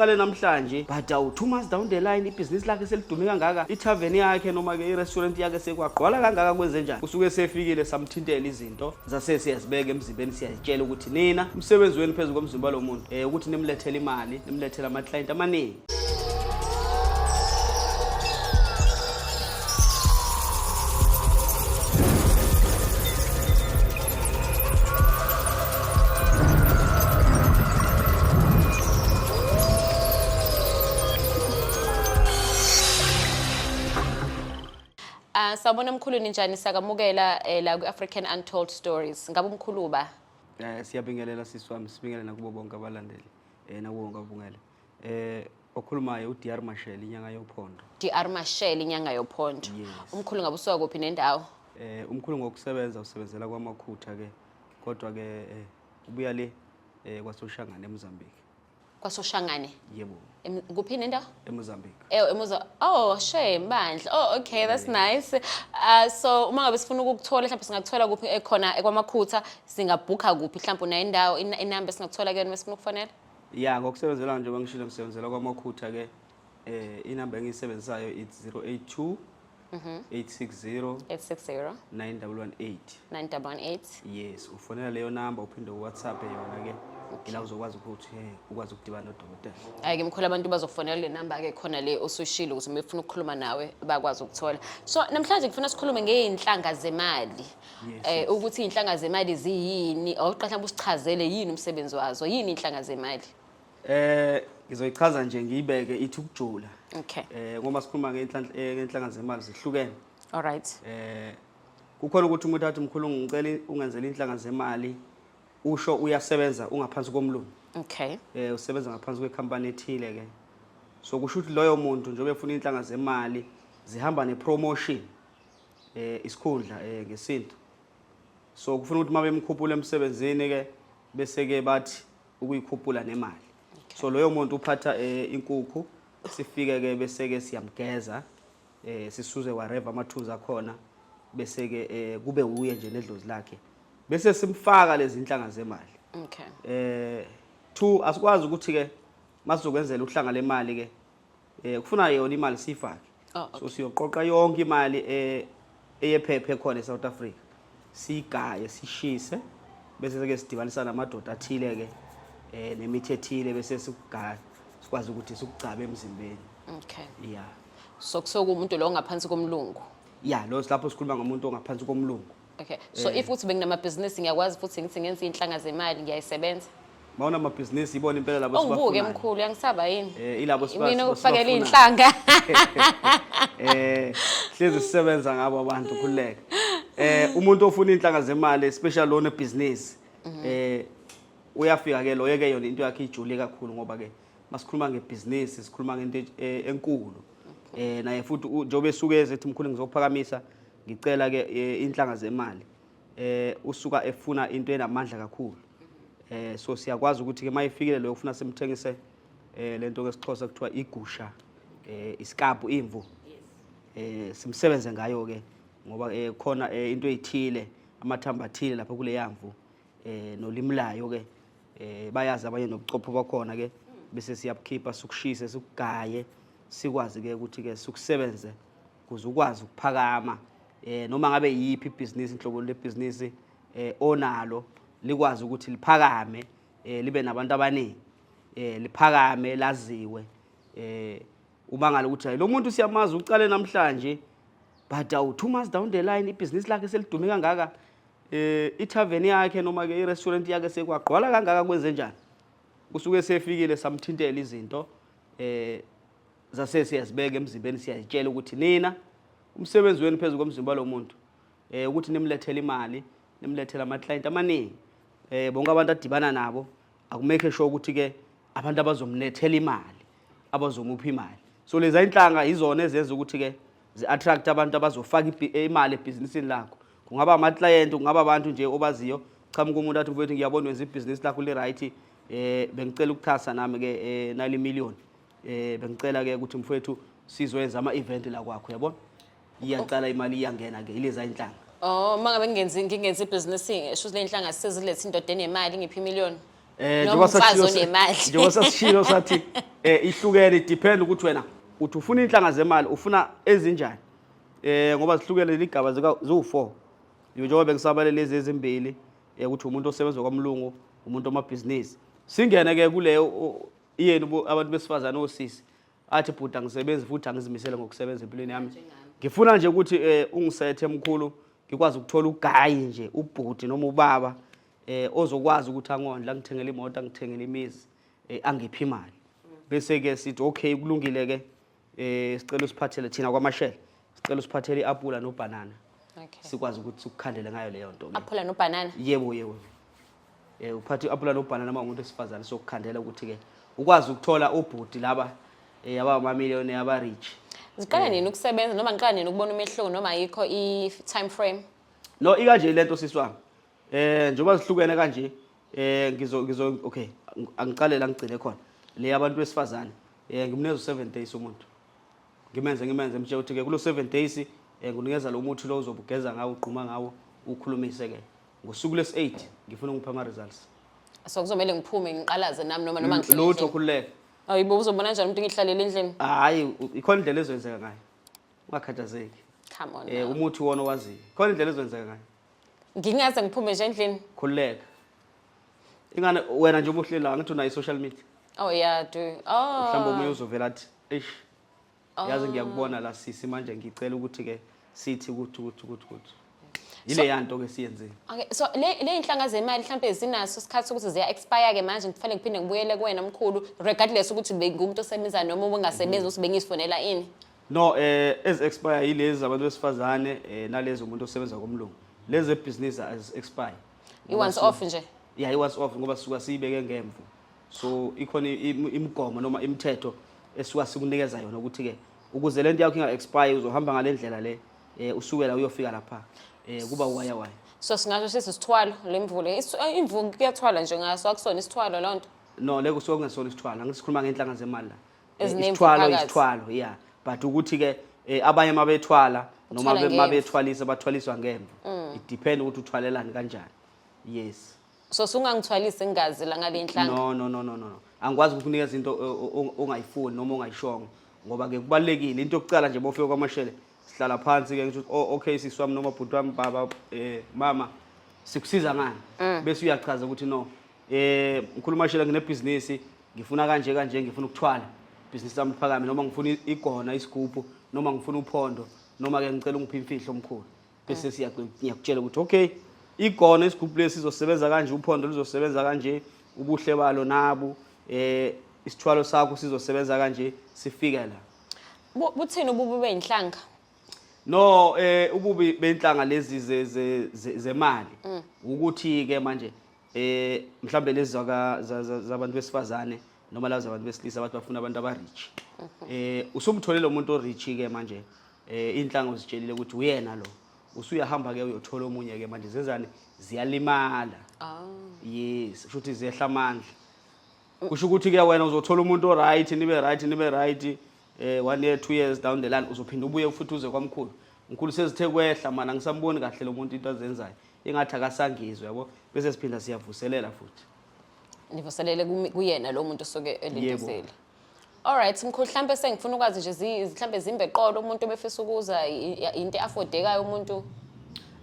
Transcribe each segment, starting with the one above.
uqale namhlanje but 2 months down the line ibhizinisi lakhe selidume kangaka, ithaveni yakhe noma ke irestaurant yakhe sekwagqwala kangaka kwenze njani. Usuke sefikile samthintela izinto zase siyazibeka emzimbeni, siyazitshela ukuthi nina umsebenzi wenu phezulu komzimba lo muntu ukuthi nimlethele imali, nimlethele ama client amaningi. Sawubona mkhulu, ninjani? Sakamukela la ku-African Untold Stories. Ngabe umkhulu ba? Siyabingelela sisi wami, sibingelela nakubo bonke abalandeli nakubo bonke abungele. Okhulumayo uDR Mashele inyanga yophondo. DR Mashele inyanga yophondo. Umkhulu ngabe usuka kuphi nendawo? Umkhulu ngokusebenza usebenzela kwaMakhutha ke. Kodwa ke ubuya le kwaSoshangane eMozambique. KwaSoshangane? Yebo. Kuphi nendawo? eMozambique. Oh, shame bandla. Oh, okay, that's nice. So uma ngabe sifuna ukukuthola, mhlawumbe singakuthola kuphi ekhona ekwaMakhutha, singabhukha kuphi mhlawumbe una indawo inamba singakuthola kuyona mesifuna ukufonela? Yeah, ngokusebenzela nje bangishilo ngisebenzela kwaMakhutha ke inamba engiyisebenzisayo it's 082 860 9118. Yes, ufonela leyo number uphinde uWhatsApp yona ke. Ila uzokwazi ukuthi ukwazi ukudibana nodokotela. Ayike mkhulu, abantu bazofonela le number ke khona le osushilo ukuthi befuna ukukhuluma nawe bakwazi ukuthola. So namhlanje ngifuna sikhulume ngeinhlanga zemali. Ukuthi inhlanga zemali ziyini, awuqala usichazele yini umsebenzi wazo, yini inhlanga zemali? Ngizoyichaza nje ngiyibeke ithi ukujula. Okay. Ngoba sikhuluma ngeinhlanga zemali zihlukene. All right. Kukhona ukuthi umuntu athi mkhulu ngicela ungenzele inhlanga zemali, usho uyasebenza ungaphansi komlungu. Okay. Usebenza ngaphansi kwecompany ethile ke. So kusho ukuthi loyo muntu njengoba efuna inhlanga zemali zihamba nepromotion isikhundla ngesinto. So kufuna ukuthi mabe emkhuphula emsebenzini ke bese ke bathi ukuyikhuphula nemali. So loyo muntu uphatha inkukhu, sifike ke bese ke siyamgeza, sisuze whatever amathuza akhona, bese ke kube uye nje nedlozi lakhe. Bese simfaka lezi inhlanga zemali. Okay. 2 asikwazi ukuthi ke masizokwenzela uhlanga lemali ke kufuna yona imali sifake. So siyoqoqa yonke imali eyephephe khona eSouth Africa. Sigaye sishise bese ke sidibanisa namadoda athile ke nemithi ethile bese sikugaya sikwazi ukuthi sikugcabe emzimbeni. Okay. Yeah. So kusoku umuntu lo ngaphansi komlungu. Yeah, lo lapho sikhuluma ngomuntu ongaphansi komlungu. Okay. So if uthi benginamabhizinisi ngiyakwazi futhi ngithi ngenza inhlanga zemali ngiyayisebenza. Mawona amabhizinisi ibona impela labo sibafuna. Ungibuke mkhulu, yangisaba yini? Ilabo sibafuna. Mina ukufakela inhlanga. Hlezi sisebenza ngabo abantu khuleka. Umuntu ofuna inhlanga zemali especially lona business uyafika ke lo yeke yona into yakhe ijule kakhulu ngoba ke masikhuluma ngebusiness sikhuluma ngento enkulu. Naye futhi njobe esukeze ethi mkhulu ngizokuphakamisa ngicela ke inhlanga zemali. Usuka efuna into enamandla kakhulu. So siyakwazi ukuthi ke mayifikile lo ufuna simthengise lento ngesixhosa kuthiwa igusha, iskapu, imvu. Simsebenze ngayo ke ngoba khona into ezithile, amathamba athile lapha kule yamvu nolimlayo ke bayazi abanye nobuchopho bakhona ke bese siyabukhipha sikushise sikugaye sikwazi ke ukuthi ke sikusebenze kuze ukwazi ukuphakama noma ngabe yipi business inhlobo le business onalo likwazi ukuthi liphakame libe nabantu abaningi liphakame laziwe uma ngalo ukuthi lo muntu siyamazi uqale namhlanje but 2 months down the line ibhizinisi lakhe selidume kangaka ithaveni yakhe noma ke irestaurant yakhe sekwagqwala kangaka kwenze njani. Usuke sefikile samthintela izinto zase siyazibeka emzimbeni, siyazitshela ukuthi nina umsebenzi wenu phezulu komzimba lo muntu ukuthi nimlethele imali, nimlethele ama client amaningi. Bonke abantu adibana nabo akumeke sure ukuthi ke abantu abazomlethela imali, abazomupha imali. So leza inhlanga izona ezenza ukuthi ke zi-attract abantu abazofaka imali ebhizinisini lakho. Kungaba ama client, kungaba abantu nje obaziyo. Chamuka umuntu athi mfowethu ngiyabona wenza ibhizinisi lakho le right, bengicela ukuxhasa nami ke nali million. Bengicela ke ukuthi mfowethu sizoyenza ama event la kwakho, yabona? Iyacala imali iyangena ke ileza inhlanga. Oh, mangabe ngingenza ibhizinisi ngisho le inhlanga sizilethe indoda enemali ngiphi million. Noma umfazi onemali. njengoba sasishilo sathi ihlukene depend ukuthi wena uthi ufuna inhlanga zemali ufuna ezinjani ngoba zihlukene ligaba ziwu4 njengoba bengisabale lezi ezimbili ukuthi umuntu osebenza kwamlungu umuntu omabhizinisi singene ke kuleyo yeni abantu besifazana osisi athi bhuda ngisebenza futhi angizimisele ngokusebenza empilweni yami ngifuna nje ukuthi ungisethe emkhulu ngikwazi ukuthola ugayi nje ubhuti noma ubaba ozokwazi ukuthi angondla ngithengele imoto angithengele imizi angiphi imali bese ke sithi okay kulungile ke sicela usiphathele thina kwaMashele sicela usiphathele iapula nobanana sikwazi ukuthi ukukhandele ngayo leyo nto apula nobanana yebo uphathe iapula nobanana uma umuntu esifazane sokukhandela ukuthi ke ukwazi ukuthola ubhuti laba abamamiliyoni aba-rich ziqala nini ukusebenza noma ngiqala nini ukubona umehluko noma ayikho i-time frame no ikanje lento siswami njengoba zihlukene kanje okay angiqalela ngigcine khona le abantu besifazane ngimnikeza 7 days umuntu ngimenze manje ukuthi ke kulo 7 days ngunikeza lo muthi lo uzobugeza ngawo uqhuma ngawo ukhulumise ke ngosuku lesi8 ngifuna ngipha ama results so kuzomela ngiphume ngiqalaze nami noma ngihlele lutho khululeka ayibo uzobona kanjani umuntu ngihlalele endlini hayi ikhona indlela ezenzeka ngayo ungakhathazeki come on umuthi wona owaziyo ikhona indlela ezenzeka ngayo ngingaze ngiphume nje endlini khululeka ingane wena nje umuhlela ngithi una i-social media oh yeah do mhlawumbe umoya uzovela athi eish yazi ngiyakubona la sisi manje ngicela ukuthi ke sithi ukuthi ile yanto ke siyenzile okay so le inhlanga zemali mhlambe zinaso isikhathi ukuthi ziya expire ke manje kufanele ngiphinde ngibuyele kuwena mkhulu regardless ukuthi bengumuntu osebenza noma ungasebenzi ukuthi bengizifonela ini no as expire yilezi abantu besifazane nalezi umuntu osebenza komlungu lezi business as expire once off nje yeah once off ngoba suka siyibeke ngemvu so ikhona imigomo noma imithetho esuka sikunikeza yona ukuthi ke ukuze lento yakho inga expire uzohamba ngalendlela le usukela uyofika lapha kuba waya so singasho sisithwalo lemvule imvuku kuyathwala nje ngaso akusona isithwalo lonto no leko kusuka kungesona isithwalo ngisikhuluma ngenhlanga zemali la isithwalo yeah but ukuthi ke abanye mabethwala noma mabethwalisa bathwaliswa ngemvu it depend ukuthi uthwalelani kanjani yes so sungangithwalisi ngingazi la ngale inhlanga no angikwazi ukukunikeza into ongayifuni noma ongayishongo ngoba ke kubalekile into yokucala nje bofika kwaMashele sihlala phansi ke ngithi okay siswami noma bhuti wami baba mama sikusiza ngani bese uyachaza ukuthi no mkhulu Mashele nginebusiness ngifuna kanje ngifuna ukuthwala business sami liphakame noma ngifuna igona isigubhu noma ngifuna uphondo noma ke ngicela ungiphe imfihlo omkhulu bese ngiyakutshela ukuthi okay igona isigubhu lesi sizosebenza kanje uphondo lizosebenza kanje ubuhle balo nabo isithwalo sakho sizosebenza kanje sifike la buthini ububi beinhlanga no ububi beinhlanga lezi zemali ukuthi ke manje mhlambe lezi zabantu besifazane noma labo zabantu besilisa abantu bafuna abantu aba-rich usumtholele umuntu o-rich ke manje inhlanga uzitshelile ukuthi uyena lo usuyahamba ke uyothola omunye ke manje zenzani ziyalimala yes futhi ziyehla amandla kusho ukuthi ke wena uzothola umuntu o-right nibe right 1 year 2 years down the line uzophinda ubuye futhi uze kwamkhulu mkhulu sezithe kwehla mana ngisamboni kahle lo muntu into azenzayo engathi akasangizwe yabo bese siphinda siyavuselela futhi nivuselele kuyena lo muntu osuke elindezele alright mkhulu mhlambe sengifuna ukwazi nje mhlambe zimbeqolo umuntu obefisa ukuza into affordekayo umuntu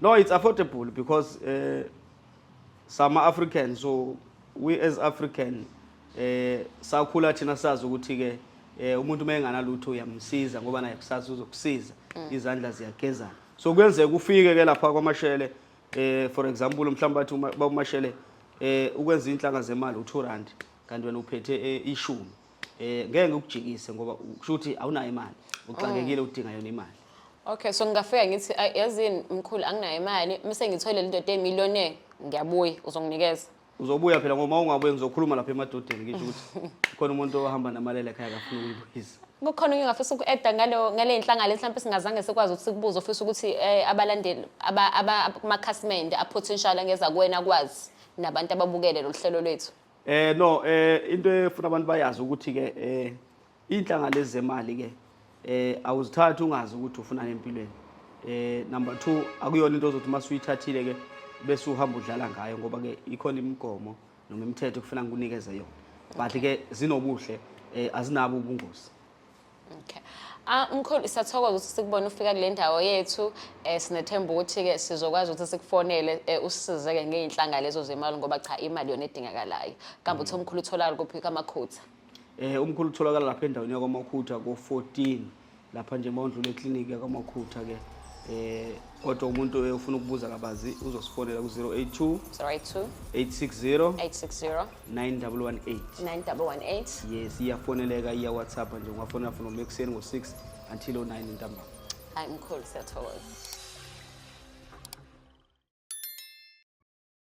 no it's affordable because some Africans so we as African sakhula thina sazi ukuthi ke umuntu mayenganalutho uyamsiza ngoba naye kusasa uzokusiza izandla ziyagezana so kwenzeka ufike ke lapha kwaMashele for example mhlawumbe bathi baMashele ukwenza inhlanga zemali u2 kanti wena uphethe ishumi ngeke ngikujikise ngoba kusho ukuthi awunayo imali uxakekile udinga yona imali okay so ngingafika ngithi yazini mkhulu anginayo imali bese ngithoile lento e-millionaire ngiyabuya uzonginikeza uzobuya phela ngoba ungabuye ngizokhuluma lapha emadodeni ngisho ukuthi khona umuntu ohamba namalele ekhaya akafuna ukuyibuyisa kukhona ngingafisa uku-edda ngale inhlanga le mhlawumbe singazange sikwazi ukuthi sikubuze ofisa ukuthi abalandeli amakhasimende apotential angeza kuwena kwazi nabantu ababukele lo hlelo lwethu no into efuna abantu bayazi ukuthi ke inhlanga lezi zemali ke awuzithatha ungazi ukuthi ufuna empilweni number 2 akuyona into ozothi masuyithathile ke bese uhamba udlala ngayo ngoba ke ikhona imigomo noma imithetho kufanele ngikunikeze yona. But ke zinobuhle azinabo ubungozi. Okay. Mkhulu siyathokoza ukuthi sikubone ufika kule ndawo yethu. Sinethemba ukuthi ke sizokwazi ukuthi sikufonele usizeke ngeinhlanga lezo zemali ngoba cha imali yona edingakalayo. Kambe uthi umkhulu utholakala kuphi kaMakhutha? Umkhulu utholakala lapha endaweni yaKwaMakhutha ko-14 lapha nje mawundlula eklinikhi yaKwaMakhutha ke. Kodwa umuntu ufuna ukubuza kabazi uzosifonela ku-082 860 9118. 9118. Yes, iyafoneleka iya WhatsApp nje ungafonela from ekuseni ngo6 until 9 ntambama. Hayi mkhulu siyathokoza.